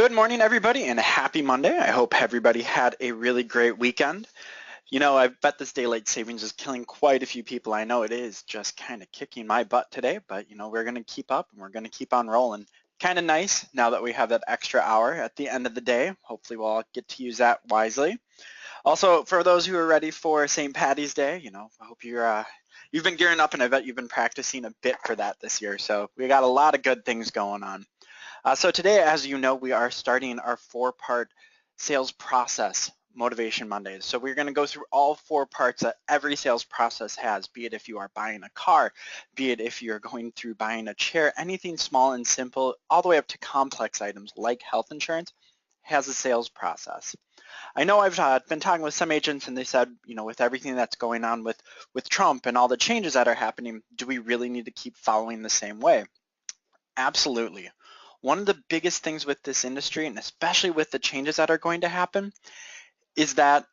Good morning, everybody, and happy Monday. I hope everybody had a really great weekend. You know, I bet this daylight savings is killing quite a few people. I know it is just kind of kicking my butt today, but we're going to keep up and we're going to keep on rolling. Kind of nice now that we have that extra hour at the end of the day. Hopefully we'll all get to use that wisely. Also, for those who are ready for St. Patty's Day, I hope you've been gearing up, and I bet you've been practicing a bit for that this year. So we got a lot of good things going on. So today, as you know, we are starting our 4-part sales process Motivation Mondays. So we're going to go through all 4 parts that every sales process has, be it if you are buying a car, be it if you're going through buying a chair, anything small and simple, all the way up to complex items like health insurance has a sales process. I know I've been talking with some agents and they said, with everything that's going on with Trump and all the changes that are happening, do we really need to keep following the same way? Absolutely. One of the biggest things with this industry, and especially with the changes that are going to happen, is that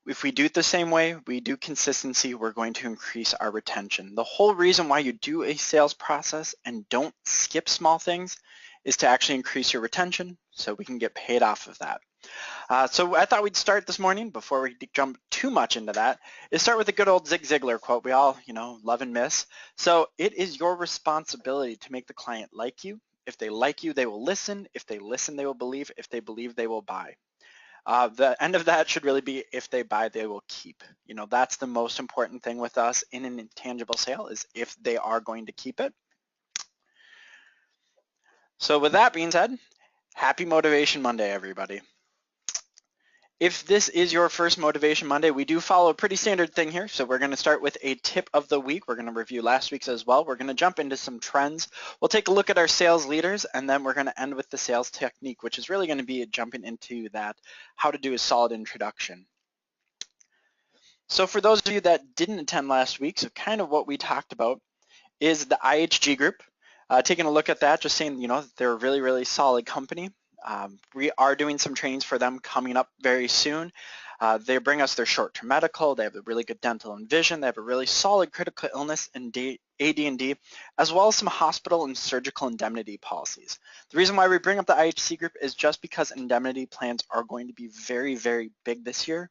if we do it the same way, we do consistency, we're going to increase our retention. The whole reason why you do a sales process and don't skip small things is to actually increase your retention so we can get paid off of that. So I thought we'd start this morning, before we jump too much into that, is start with a good old Zig Ziglar quote we all, love and miss. So it is your responsibility to make the client like you. If they like you, they will listen. If they listen, they will believe. If they believe, they will buy. The end of that should really be, if they buy, they will keep. That's the most important thing with us in an intangible sale, is if they are going to keep it. So with that being said, happy Motivation Monday, everybody. If this is your first Motivation Monday, we do follow a pretty standard thing here. So we're going to start with a tip of the week. We're going to review last week's as well. We're going to jump into some trends. We'll take a look at our sales leaders, and then we're going to end with the sales technique, which is really going to be jumping into that, how to do a solid introduction. So for those of you that didn't attend last week, so kind of what we talked about is the IHG group. Taking a look at that, just saying, they're a really, really solid company. We are doing some trainings for them coming up very soon. They bring us their short-term medical. They have a really good dental and vision. They have a really solid critical illness and AD&D, as well as some hospital and surgical indemnity policies. The reason why we bring up the IHC group is just because indemnity plans are going to be very, very big this year.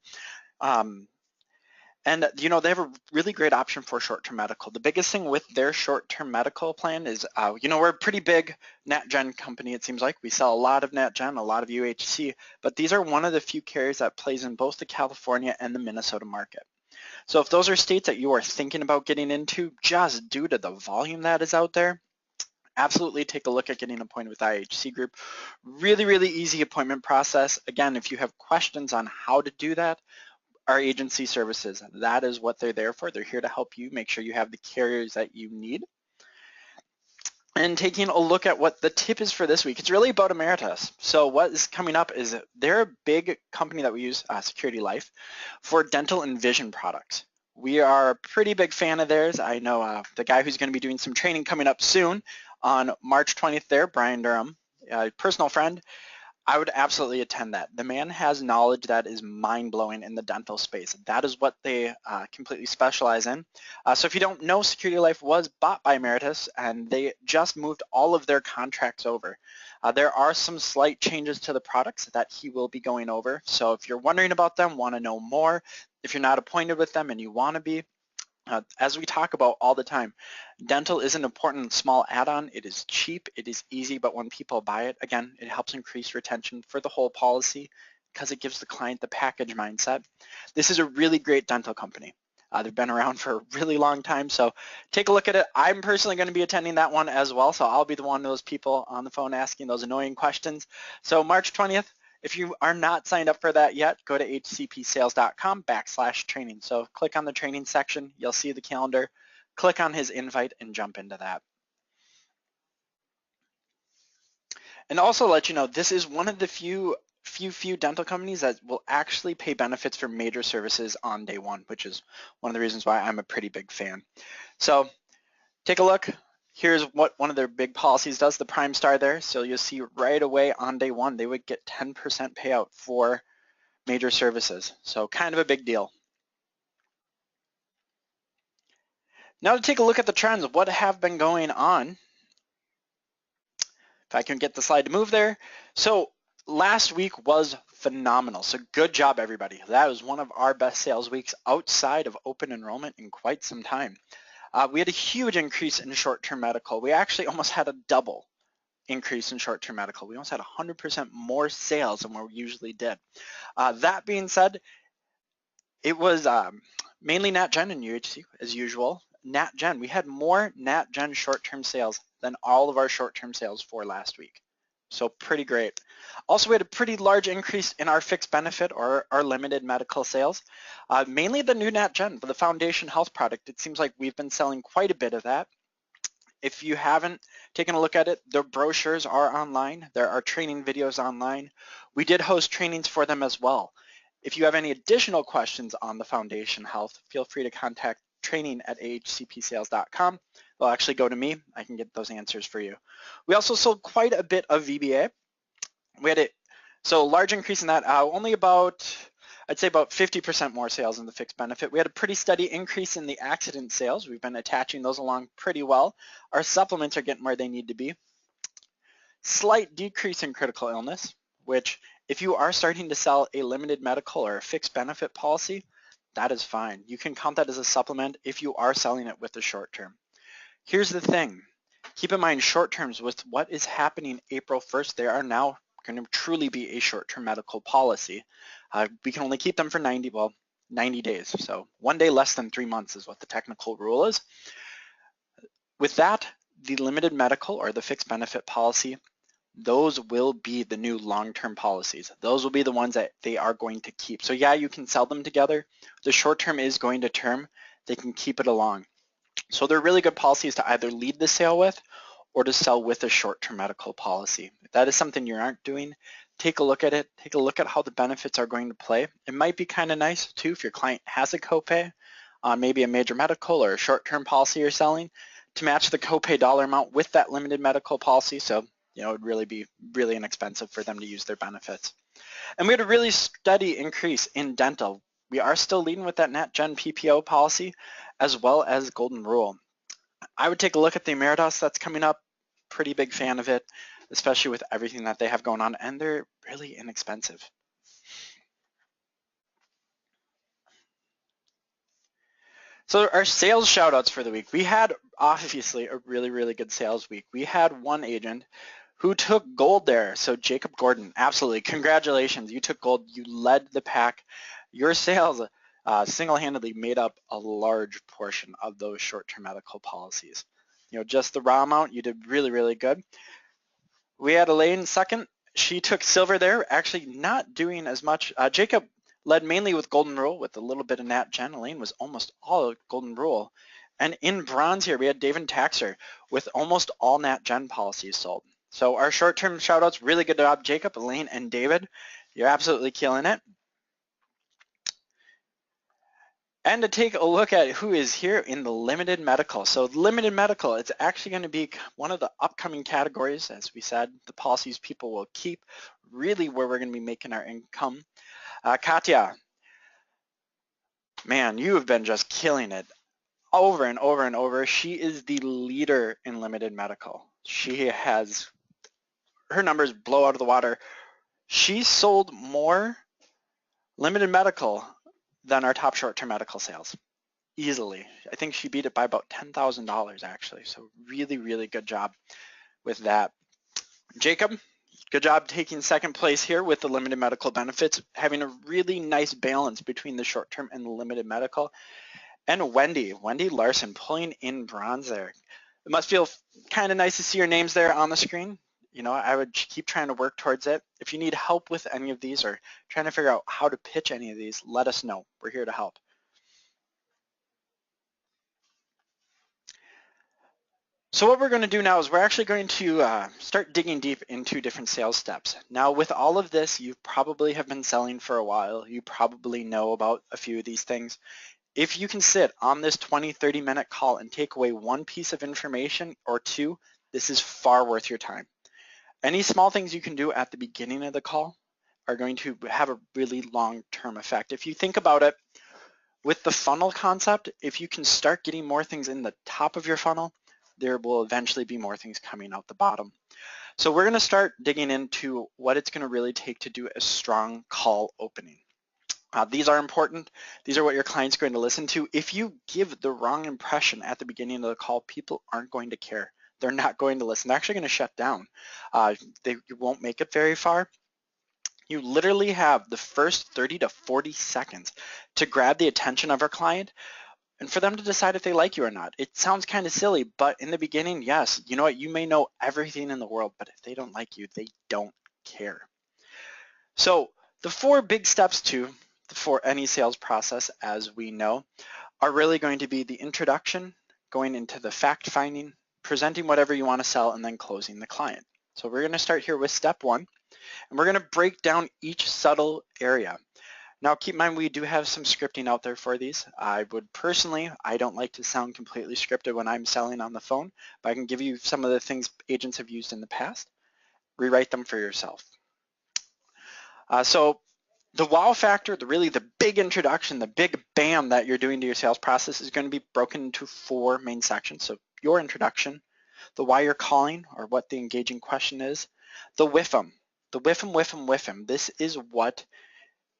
And they have a really great option for short-term medical. The biggest thing with their short-term medical plan is, we're a pretty big NatGen company, it seems like. We sell a lot of NatGen, a lot of UHC, but these are one of the few carriers that plays in both the California and the Minnesota market. So if those are states that you are thinking about getting into, just due to the volume that is out there, absolutely take a look at getting appointed with IHC Group. Really, really easy appointment process. Again, if you have questions on how to do that, our agency services, that is what they're there for. They're here to help you make sure you have the carriers that you need. And taking a look at what the tip is for this week, it's really about Emeritus. So what is coming up is they're a big company that we use, Security Life, for dental and vision products. We are a pretty big fan of theirs. I know the guy who's going to be doing some training coming up soon on March 20th there, Brian Durham, a personal friend. I would absolutely attend that. The man has knowledge that is mind-blowing in the dental space. That is what they completely specialize in. So if you don't know, Security Life was bought by Emeritus, and they just moved all of their contracts over. There are some slight changes to the products that he will be going over. So if you're wondering about them, want to know more, if you're not appointed with them and you want to be, as we talk about all the time, dental is an important small add-on. It is cheap, it is easy, but when people buy it, again, it helps increase retention for the whole policy because it gives the client the package mindset. This is a really great dental company. They've been around for a really long time, so take a look at it. I'm personally going to be attending that one as well, so I'll be the one of those people on the phone asking those annoying questions. So March 20th, if you are not signed up for that yet, go to hcpsales.com/training. So click on the training section, you'll see the calendar, click on his invite and jump into that. And also let you know, this is one of the few dental companies that will actually pay benefits for major services on day one, which is one of the reasons why I'm a pretty big fan. So take a look. Here's what one of their big policies does, the Prime Star there. So you'll see right away on day one, they would get 10% payout for major services. So kind of a big deal. Now to take a look at the trends of what have been going on. If I can get the slide to move there. So last week was phenomenal. So good job, everybody. That was one of our best sales weeks outside of open enrollment in quite some time. We had a huge increase in short-term medical. We actually almost had a double increase in short-term medical. We almost had 100% more sales than what we usually did. That being said, it was mainly NatGen and UHC as usual. NatGen, we had more NatGen short-term sales than all of our short-term sales for last week. So pretty great. Also, we had a pretty large increase in our fixed benefit or our limited medical sales, mainly the new NatGen, but the Foundation Health product. It seems like we've been selling quite a bit of that. If you haven't taken a look at it, the brochures are online. There are training videos online. We did host trainings for them as well. If you have any additional questions on the Foundation Health, feel free to contact training@ahcpsales.com. They'll actually go to me. I can get those answers for you. We also sold quite a bit of VBA. We had so a large increase in that, only about, I'd say about 50% more sales in the fixed benefit. We had a pretty steady increase in the accident sales. We've been attaching those along pretty well. Our supplements are getting where they need to be. Slight decrease in critical illness, which if you are starting to sell a limited medical or a fixed benefit policy, that is fine. You can count that as a supplement if you are selling it with the short term. Here's the thing. Keep in mind short terms with what is happening April 1st, they are now going to truly be a short-term medical policy. We can only keep them for 90 days. So 1 day less than 3 months is what the technical rule is. With that, the limited medical or the fixed benefit policy, those will be the new long-term policies. Those will be the ones that they are going to keep. So yeah, you can sell them together. The short-term is going to term. They can keep it along. So they're really good policies to either lead the sale with or to sell with a short-term medical policy. If that is something you aren't doing, take a look at it. Take a look at how the benefits are going to play. It might be kind of nice too if your client has a copay on maybe a major medical or a short-term policy you're selling to match the copay dollar amount with that limited medical policy. So, it would really be really inexpensive for them to use their benefits. And we had a really steady increase in dental. We are still leading with that NatGen PPO policy as well as Golden Rule. I would take a look at the Emeritus that's coming up. Pretty big fan of it, especially with everything that they have going on, and they're really inexpensive. So our sales shout outs for the week. We had obviously a really, really good sales week. We had one agent who took gold there. So Jacob Gordon, absolutely, congratulations. You took gold, you led the pack. Your sales single-handedly made up a large portion of those short-term medical policies. Just the raw amount, you did really, really good. We had Elaine second. She took silver there, actually not doing as much. Jacob led mainly with Golden Rule with a little bit of NatGen. Elaine was almost all Golden Rule. And in bronze here, we had David Taxer with almost all NatGen policies sold. So our short-term shout-outs, really good job, Jacob, Elaine, and David. You're absolutely killing it. And to take a look at who is here in the limited medical. So limited medical, it's actually going to be one of the upcoming categories. As we said, the policies people will keep, really where we're going to be making our income. Katya, man, you have been just killing it over and over and over. She is the leader in limited medical. She has, her numbers blow out of the water. She sold more limited medical than our top short-term medical sales, easily. I think she beat it by about $10,000 actually, so really, really good job with that. Jacob, good job taking second place here with the limited medical benefits, having a really nice balance between the short-term and the limited medical. And Wendy Larson pulling in bronze there. It must feel kind of nice to see your names there on the screen. I would keep trying to work towards it. If you need help with any of these or trying to figure out how to pitch any of these, let us know. We're here to help. So what we're going to do now is we're actually going to start digging deep into different sales steps. Now with all of this, you probably have been selling for a while. You probably know about a few of these things. If you can sit on this 20-30 minute call and take away one piece of information or two, this is far worth your time. Any small things you can do at the beginning of the call are going to have a really long-term effect. If you think about it, with the funnel concept, if you can start getting more things in the top of your funnel, there will eventually be more things coming out the bottom. So we're going to start digging into what it's going to really take to do a strong call opening. These are important. These are what your client's going to listen to. If you give the wrong impression at the beginning of the call, people aren't going to care. They're not going to listen. They're actually going to shut down. You won't make it very far. You literally have the first 30 to 40 seconds to grab the attention of our client and for them to decide if they like you or not. It sounds kind of silly, but in the beginning, yes, you know what, you may know everything in the world, but if they don't like you, they don't care. So the 4 big steps for any sales process, as we know, are really going to be the introduction, going into the fact finding, presenting whatever you want to sell, and then closing the client. So we're going to start here with step 1, and we're going to break down each subtle area. Now keep in mind, we do have some scripting out there for these. I don't like to sound completely scripted when I'm selling on the phone, but I can give you some of the things agents have used in the past. Rewrite them for yourself. So the wow factor, the big introduction, the big bam that you're doing to your sales process is going to be broken into 4 main sections. So your introduction, the why you're calling or what the engaging question is, the whiff 'em, the whiff 'em. This is what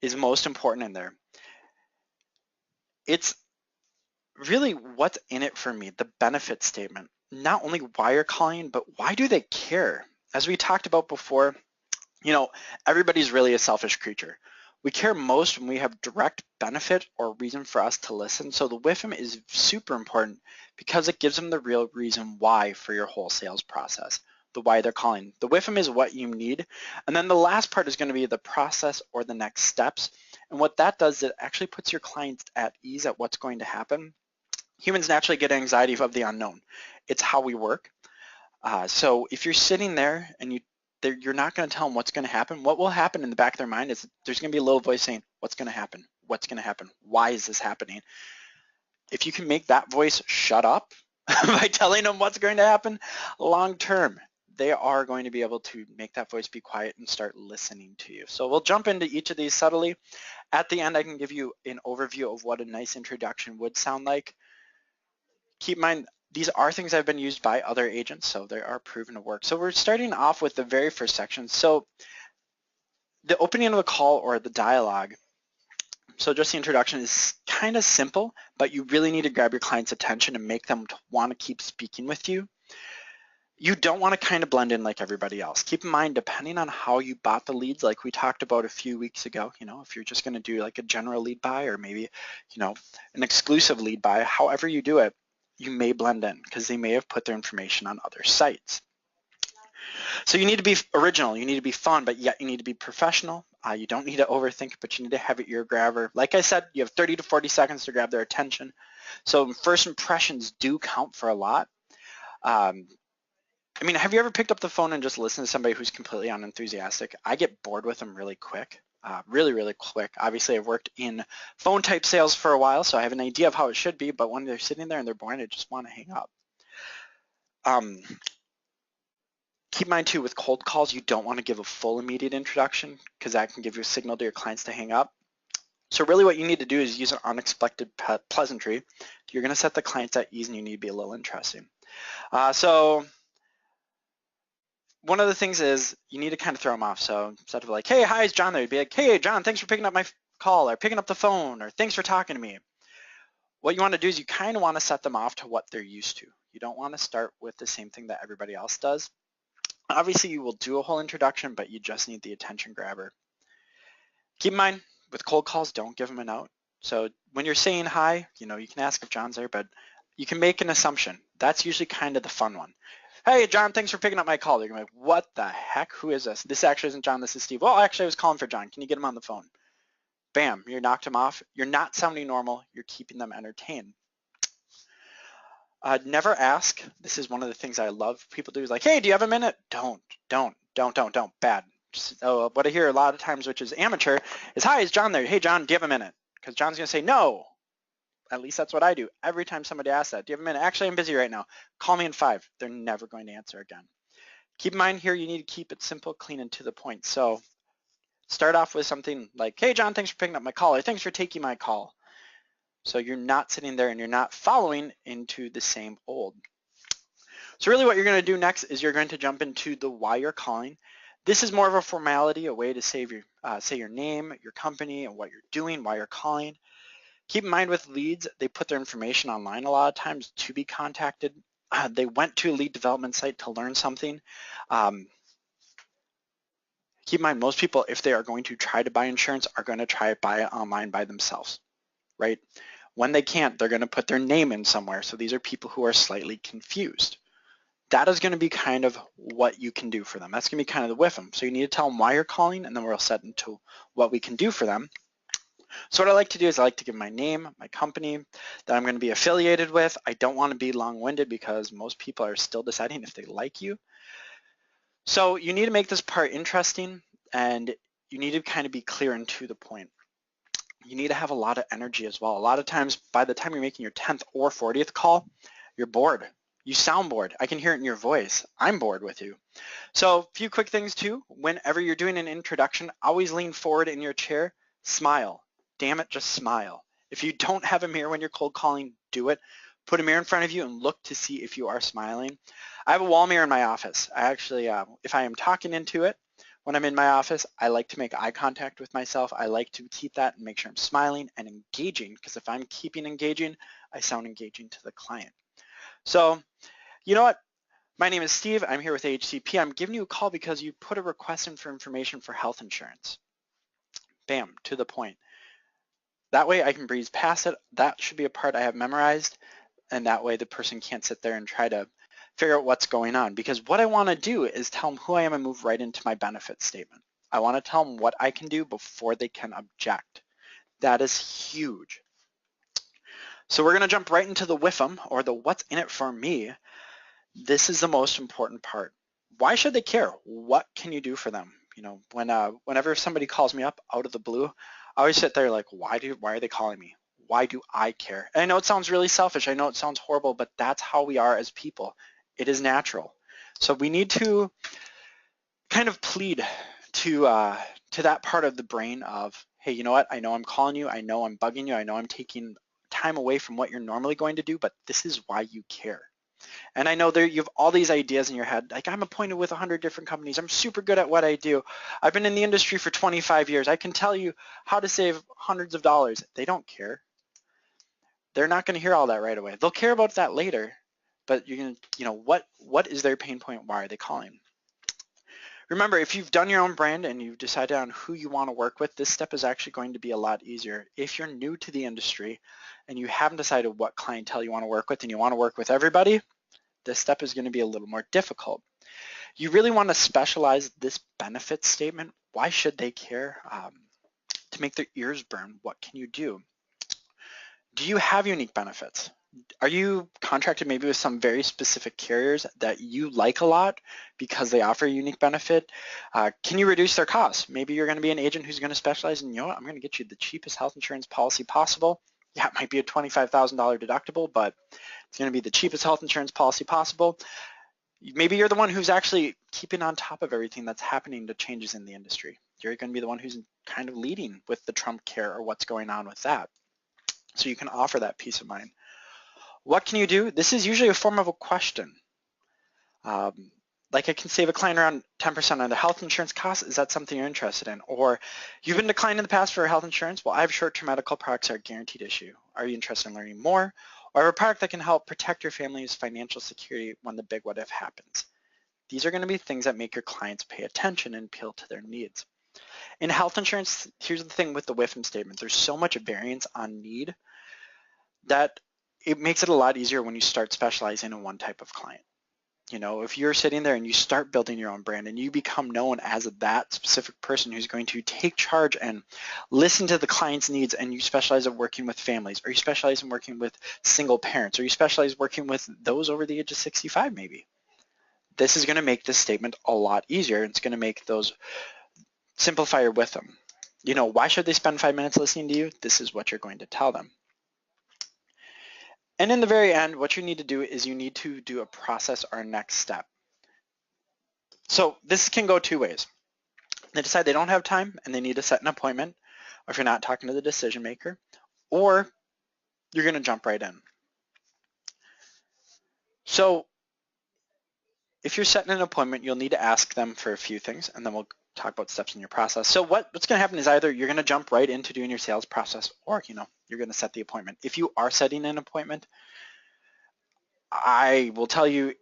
is most important in there. It's really what's in it for me, the benefit statement. Not only why you're calling, but why do they care? As we talked about before, everybody's really a selfish creature. We care most when we have direct benefit or reason for us to listen. So the WIFM is super important because it gives them the real reason why for your whole sales process, the why they're calling. The WIFM is what you need. And then the last part is going to be the process or the next steps. And what that does is it actually puts your clients at ease at what's going to happen. Humans naturally get anxiety of the unknown. It's how we work. So if you're sitting there and you're not going to tell them what's going to happen, what will happen in the back of their mind is there's going to be a little voice saying, what's going to happen? What's going to happen? Why is this happening? If you can make that voice shut up by telling them what's going to happen, long term, they are going to be able to make that voice be quiet and start listening to you. So we'll jump into each of these subtly. At the end, I can give you an overview of what a nice introduction would sound like. Keep in mind, these are things that have been used by other agents, so they are proven to work. So we're starting off with the very first section. So the opening of the call or the dialogue, so just the introduction is kind of simple, but you really need to grab your client's attention and make them want to keep speaking with you. You don't want to kind of blend in like everybody else. Keep in mind, depending on how you bought the leads, like we talked about a few weeks ago, if you're just going to do like a general lead buy or maybe, an exclusive lead buy, however you do it, you may blend in because they may have put their information on other sites. So you need to be original, you need to be fun, but yet you need to be professional. You don't need to overthink, but you need to have an ear grabber. Like I said, you have 30 to 40 seconds to grab their attention. So first impressions do count for a lot. Have you ever picked up the phone and just listened to somebody who's completely unenthusiastic? I get bored with them really quick. Really quick. Obviously, I've worked in phone type sales for a while, so I have an idea of how it should be, but when they're sitting there and they're boring, I just want to hang up. Keep in mind too, with cold calls, you don't want to give a full immediate introduction because that can give you a signal to your clients to hang up. So really what you need to do is use an unexpected pleasantry. You're going to set the clients at ease and you need to be a little interesting. So one of the things is you need to kind of throw them off. So instead of like, hey, hi, it's John there, you'd be like, hey, John, thanks for picking up my call or picking up the phone or thanks for talking to me. What you want to do is you kind of want to set them off to what they're used to. You don't want to start with the same thing that everybody else does. Obviously, you will do a whole introduction, but you just need the attention grabber. Keep in mind, with cold calls, don't give them a note. So when you're saying hi, you can ask if John's there, but you can make an assumption. That's usually kind of the fun one. Hey, John, thanks for picking up my call. They're going to be like, what the heck? Who is this? This actually isn't John. This is Steve. Well, actually, I was calling for John. Can you get him on the phone? Bam, you knocked him off. You're not sounding normal. You're keeping them entertained. Never ask. This is one of the things I love people do is like, hey, do you have a minute? Don't. Bad. What I hear a lot of times, which is amateur, is, hi, is John there? Hey, John, do you have a minute? Because John's going to say no. At least that's what I do. Every time somebody asks that, do you have a minute? Actually, I'm busy right now. Call me in 5. They're never going to answer again. Keep in mind here, you need to keep it simple, clean, and to the point. So start off with something like, hey, John, thanks for picking up my call, or thanks for taking my call. So you're not sitting there and you're not following into the same old. So really what you're going to do next is you're going to jump into the why you're calling. This is more of a formality, a way to say your name, your company, and what you're doing, why you're calling. Keep in mind with leads, they put their information online a lot of times to be contacted. They went to a lead development site to learn something. Keep in mind, most people, if they are going to try to buy insurance, are going to try to buy it online by themselves, right? When they can't, they're going to put their name in somewhere. So these are people who are slightly confused. That is going to be kind of what you can do for them. That's going to be kind of the with them. So you need to tell them why you're calling, and then we'll set into what we can do for them. So what I like to do is I like to give my name, my company that I'm going to be affiliated with. I don't want to be long-winded because most people are still deciding if they like you. So you need to make this part interesting, and you need to kind of be clear and to the point. You need to have a lot of energy as well. A lot of times, by the time you're making your 10th or 40th call, you're bored. You sound bored. I can hear it in your voice. I'm bored with you. So a few quick things too. Whenever you're doing an introduction, always lean forward in your chair, smile. Damn it, just smile. If you don't have a mirror when you're cold calling, do it. Put a mirror in front of you and look to see if you are smiling. I have a wall mirror in my office. I actually, if I am talking into it, when I'm in my office, I like to make eye contact with myself. I like to keep that and make sure I'm smiling and engaging, because if I'm keeping engaging, I sound engaging to the client. So, you know what? My name is Steve. I'm here with AHCP. I'm giving you a call because you put a request in for information for health insurance. Bam, to the point. That way I can breeze past it. That should be a part I have memorized, and that way the person can't sit there and try to figure out what's going on, because what I want to do is tell them who I am and move right into my benefit statement. I want to tell them what I can do before they can object. That is huge. So we're going to jump right into the WIFM, or the what's in it for me. This is the most important part. Why should they care? What can you do for them? You know, whenever somebody calls me up out of the blue, I always sit there like, why are they calling me? Why do I care? And I know it sounds really selfish. I know it sounds horrible, but that's how we are as people. It is natural. So we need to kind of plead to that part of the brain of, hey, you know what? I know I'm calling you. I know I'm bugging you. I know I'm taking time away from what you're normally going to do, but this is why you care. And I know you have all these ideas in your head, like I'm appointed with 100 different companies. I'm super good at what I do. I've been in the industry for 25 years. I can tell you how to save hundreds of dollars. They don't care. They're not going to hear all that right away. They'll care about that later, but you're going to, you know, what is their pain point? Why are they calling? Remember, if you've done your own brand and you've decided on who you want to work with, this step is actually going to be a lot easier. If you're new to the industry and you haven't decided what clientele you want to work with and you want to work with everybody, this step is going to be a little more difficult. You really want to specialize this benefit statement. Why should they care? To make their ears burn, what can you do? Do you have unique benefits? Are you contracted maybe with some very specific carriers that you like a lot because they offer a unique benefit? Can you reduce their costs? Maybe you're going to be an agent who's going to specialize in, you know what, I'm going to get you the cheapest health insurance policy possible. Yeah, it might be a $25,000 deductible, but it's going to be the cheapest health insurance policy possible. Maybe you're the one who's actually keeping on top of everything that's happening to changes in the industry. You're going to be the one who's kind of leading with the Trump care or what's going on with that. So you can offer that peace of mind. What can you do? This is usually a form of a question. Like I can save a client around 10% on the health insurance costs. Is that something you're interested in? Or you've been declined in the past for health insurance? Well, I have short-term medical products that are guaranteed issue. Are you interested in learning more? Or I have a product that can help protect your family's financial security when the big what if happens. These are going to be things that make your clients pay attention and appeal to their needs. In health insurance, here's the thing with the WIFM statement. There's so much variance on need that it makes it a lot easier when you start specializing in one type of client. You know, if you're sitting there and you start building your own brand and you become known as that specific person who's going to take charge and listen to the client's needs, and you specialize in working with families, or you specialize in working with single parents, or you specialize working with those over the age of 65 maybe, this is going to make this statement a lot easier. It's going to make those simplify your with them. You know, why should they spend 5 minutes listening to you? This is what you're going to tell them. And in the very end, what you need to do is you need to do a process or next step. So this can go two ways. They decide they don't have time and they need to set an appointment, or if you're not talking to the decision maker, or you're going to jump right in. So if you're setting an appointment, you'll need to ask them for a few things, and then we'll talk about steps in your process. So what's going to happen is either you're going to jump right into doing your sales process, or you're going to set the appointment. If you are setting an appointment, I will tell you,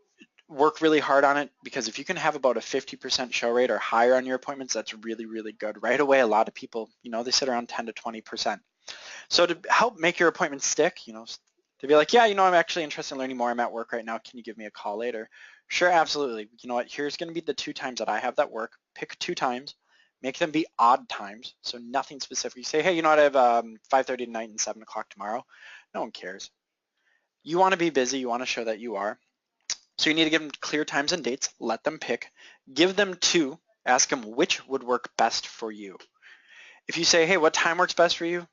work really hard on it, because if you can have about a 50% show rate or higher on your appointments, that's really, really good. Right away, a lot of people, they sit around 10 to 20%. So to help make your appointment stick, to be like, yeah, I'm actually interested in learning more. I'm at work right now. Can you give me a call later? Sure, absolutely. You know what? Here's going to be the 2 times that I have that work. Pick 2 times. Make them be odd times, so nothing specific. You say, hey, you know what? I have 5:30 tonight and 7 o'clock tomorrow. No one cares. You want to be busy. You want to show that you are. So you need to give them clear times and dates. Let them pick. Give them 2. Ask them which would work best for you. If you say, hey, what time works best for you?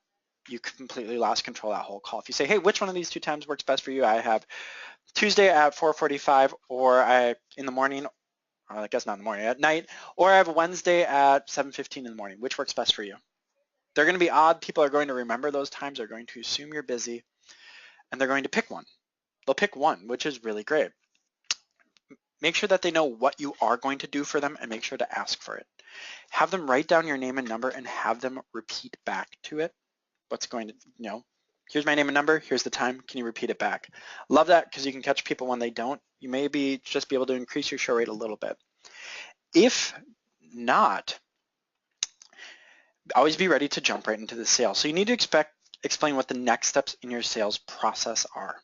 You completely lost control of that whole call. If you say, hey, which one of these 2 times works best for you? I have Tuesday at 4:45, or in the morning, or I guess not in the morning, at night, or I have Wednesday at 7:15 in the morning. Which works best for you? They're going to be odd. People are going to remember those times. They're going to assume you're busy, and they're going to pick one. They'll pick one, which is really great. Make sure that they know what you are going to do for them, and make sure to ask for it. Have them write down your name and number and have them repeat back to it what's going to, here's my name and number, here's the time, can you repeat it back? Love that, because you can catch people when they don't. You may just be able to increase your show rate a little bit. If not, always be ready to jump right into the sale. So you need to explain what the next steps in your sales process are.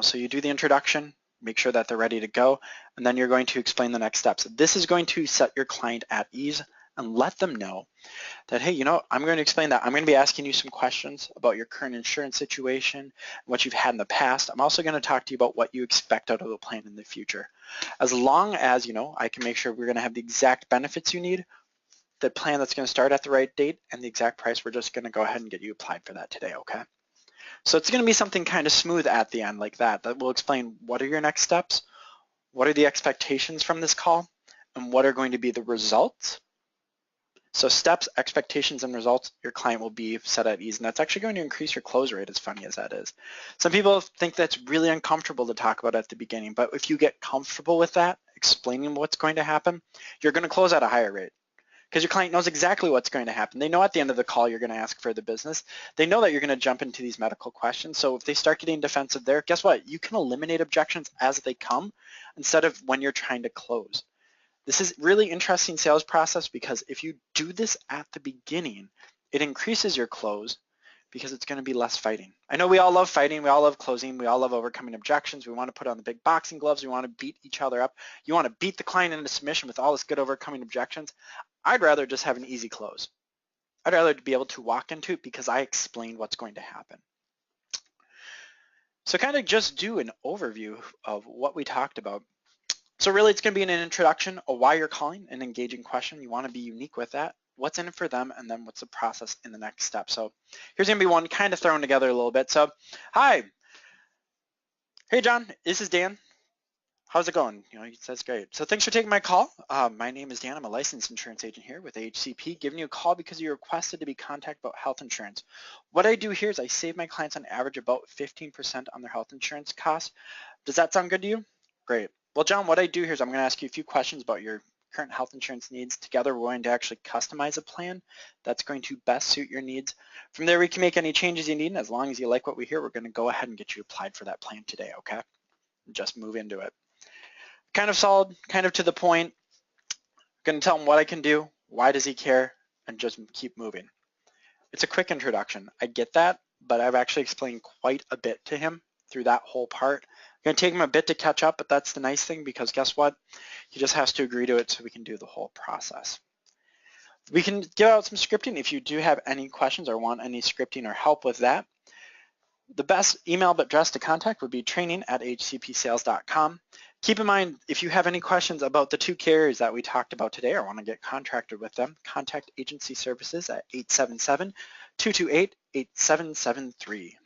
So you do the introduction, make sure that they're ready to go, and then you're going to explain the next steps. This is going to set your client at ease and let them know that, hey, I'm going to explain that. I'm going to be asking you some questions about your current insurance situation, what you've had in the past. I'm also going to talk to you about what you expect out of the plan in the future. As long as, I can make sure we're going to have the exact benefits you need, the plan that's going to start at the right date, and the exact price, we're just going to go ahead and get you applied for that today, okay? So it's going to be something kind of smooth at the end like that will explain what are your next steps, what are the expectations from this call, and what are going to be the results. So steps, expectations, and results, your client will be set at ease, and that's actually going to increase your close rate, as funny as that is. Some people think that's really uncomfortable to talk about at the beginning, but if you get comfortable with that, explaining what's going to happen, you're going to close at a higher rate, because your client knows exactly what's going to happen. They know at the end of the call you're going to ask for the business. They know that you're going to jump into these medical questions, so if they start getting defensive there, guess what? You can eliminate objections as they come instead of when you're trying to close. This is really interesting sales process, because if you do this at the beginning, it increases your close because it's going to be less fighting. I know we all love fighting, we all love closing, we all love overcoming objections, we want to put on the big boxing gloves, we want to beat each other up, you want to beat the client into submission with all this good overcoming objections. I'd rather just have an easy close. I'd rather be able to walk into it because I explained what's going to happen. So kind of just do an overview of what we talked about. So really it's going to be an introduction, a why you're calling, an engaging question. You want to be unique with that. What's in it for them, and then what's the process in the next step. So here's going to be one kind of thrown together a little bit. So, hi. Hey, John, this is Dan. How's it going? He says great. So thanks for taking my call. My name is Dan. I'm a licensed insurance agent here with AHCP, giving you a call because you requested to be contacted about health insurance. What I do here is I save my clients on average about 15% on their health insurance costs. Does that sound good to you? Great. Well, John, what I do here is I'm going to ask you a few questions about your current health insurance needs. Together, we're going to actually customize a plan that's going to best suit your needs. From there, we can make any changes you need, and as long as you like what we hear, we're going to go ahead and get you applied for that plan today, okay? Just move into it. Kind of solid, kind of to the point. Going to tell him what I can do, why does he care, and just keep moving. It's a quick introduction. I get that, but I've actually explained quite a bit to him through that whole part. Going to take him a bit to catch up, but that's the nice thing, because guess what? He just has to agree to it so we can do the whole process. We can give out some scripting if you do have any questions or want any scripting or help with that. The best email address to contact would be training@ahcpsales.com. Keep in mind, if you have any questions about the 2 carriers that we talked about today or want to get contracted with them, contact agency services at 877-228-8773.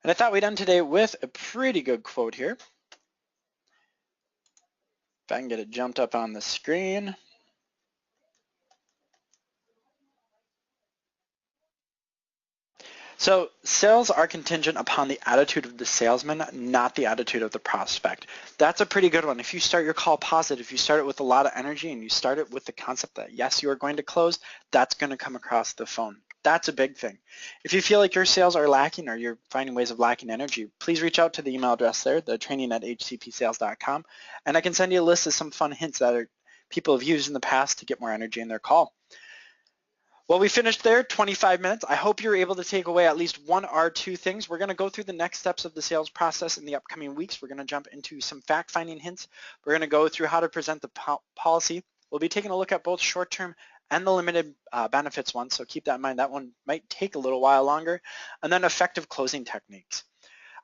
And I thought we'd end today with a pretty good quote here. If I can get it jumped up on the screen. So sales are contingent upon the attitude of the salesman, not the attitude of the prospect. That's a pretty good one. If you start your call positive, if you start it with a lot of energy and you start it with the concept that yes, you are going to close, that's going to come across the phone. That's a big thing. If you feel like your sales are lacking or you're finding ways of lacking energy, please reach out to the email address there, the training@ahcpsales.com, and I can send you a list of some fun hints that people have used in the past to get more energy in their call. Well, we finished there, 25 minutes. I hope you're able to take away at least one or two things. We're going to go through the next steps of the sales process in the upcoming weeks. We're going to jump into some fact-finding hints. We're going to go through how to present the policy. We'll be taking a look at both short-term and the limited benefits one, so keep that in mind. That one might take a little while longer. And then effective closing techniques.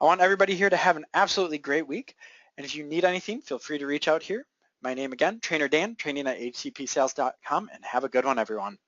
I want everybody here to have an absolutely great week. And if you need anything, feel free to reach out here. My name again, Trainer Dan, training@ahcpsales.com, and have a good one, everyone.